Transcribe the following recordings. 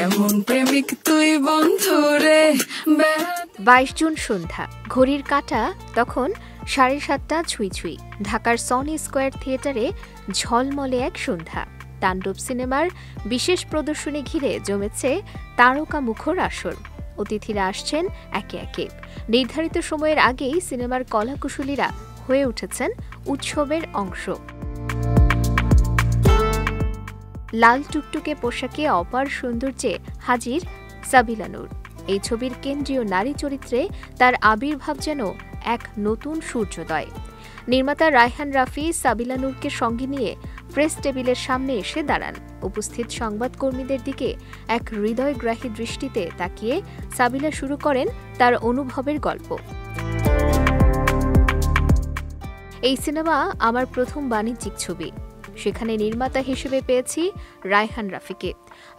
কেমন প্রেমিক তুই বন্ধুরে। 22 জুন সন্ধ্যা, ঘড়ির কাঁটা তখন 7:30 ছুঁই ছুঁই। ঢাকার সনি স্কয়ার থিয়েটারে ঝলমলে এক সন্ধ্যা। তাণ্ডব সিনেমার বিশেষ প্রদর্শনী ঘিরে জমেছে তারকা মুখর আসর। অতিথিরা আসছেন একে একে। নির্ধারিত সময়ের আগেই সিনেমার কলাকুশলীরা হয়ে উঠেছেন উৎসবের অংশ। লাল টুকটুকে পোশাকে অপার সৌন্দর্যে হাজির সাবিলা নূর। এই ছবির কেন্দ্রীয় নারী চরিত্রে তার আবির্ভাব যেন এক নতুন সূর্যোদয়। নির্মাতা রায়হান রাফি সাবিলা নূরকে সঙ্গে নিয়ে প্রেস টেবিলের সামনে এসে দাঁড়ান। উপস্থিত সংবাদকর্মীদের দিকে এক হৃদয়গ্রাহী দৃষ্টিতে তাকিয়ে সাবিলা শুরু করেন তার অনুভবের গল্প। এই সিনেমা আমার প্রথম বাণিজ্যিক ছবি। সেখানে নির্মাতা হিসেবে পেয়েছি রায়হান রাফিকে,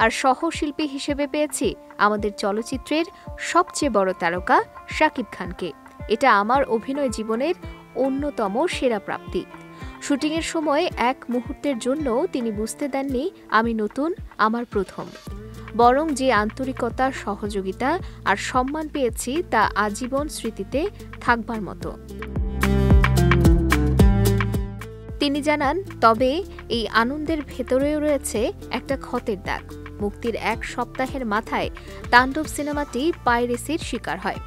আর সহশিল্পী হিসেবে পেয়েছি আমাদের চলচ্চিত্রের সবচেয়ে বড় তারকা শাকিব খানকে। এটা আমার অভিনয় জীবনের অন্যতম সেরা প্রাপ্তি। শুটিংয়ের সময় এক মুহূর্তের জন্য তিনি বুঝতে দেননি আমি নতুন, আমার প্রথম। বরং যে আন্তরিকতা, সহযোগিতা আর সম্মান পেয়েছি তা আজীবন স্মৃতিতে থাকবার মতো। তিনি জানান, তবে এই আনন্দের ভেতরেও রয়েছে একটা ক্ষতের দাগ। মুক্তির এক সপ্তাহের মাথায় তাণ্ডব সিনেমাটি পাইরেসির শিকার হয়।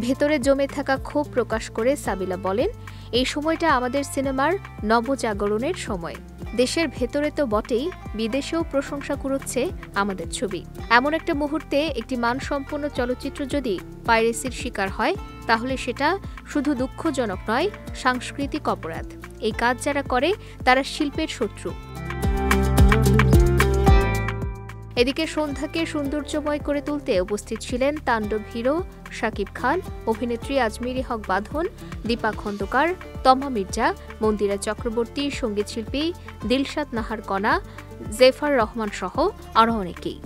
ভেতরে জমে থাকা ক্ষোভ প্রকাশ করে সাবিলা বলেন, এই সময়টা আমাদের সিনেমার নবজাগরণের সময়। দেশের ভেতরে তো বটেই, বিদেশেও প্রশংসা কুড়োচ্ছে আমাদের ছবি। এমন একটা মুহূর্তে একটি মানসম্পন্ন চলচ্চিত্র যদি পাইরেসির শিকার হয়, তাহলে সেটা শুধু দুঃখজনক নয়, সাংস্কৃতিক অপরাধ। এই কাজ যারা করে তারা শিল্পের শত্রু। এদিকে সন্ধ্যাকে সৌন্দর্যময় করে তুলতে উপস্থিত ছিলেন তাণ্ডব হিরো শাকিব খান, অভিনেত্রী আজমিরি হক বাঁধন, দীপা খন্দকার, তমা মির্জা, মন্দিরা চক্রবর্তী, সঙ্গীতশিল্পী দিলশাদ নাহার কণা, জেফার রহমান সহ আরও অনেকেই।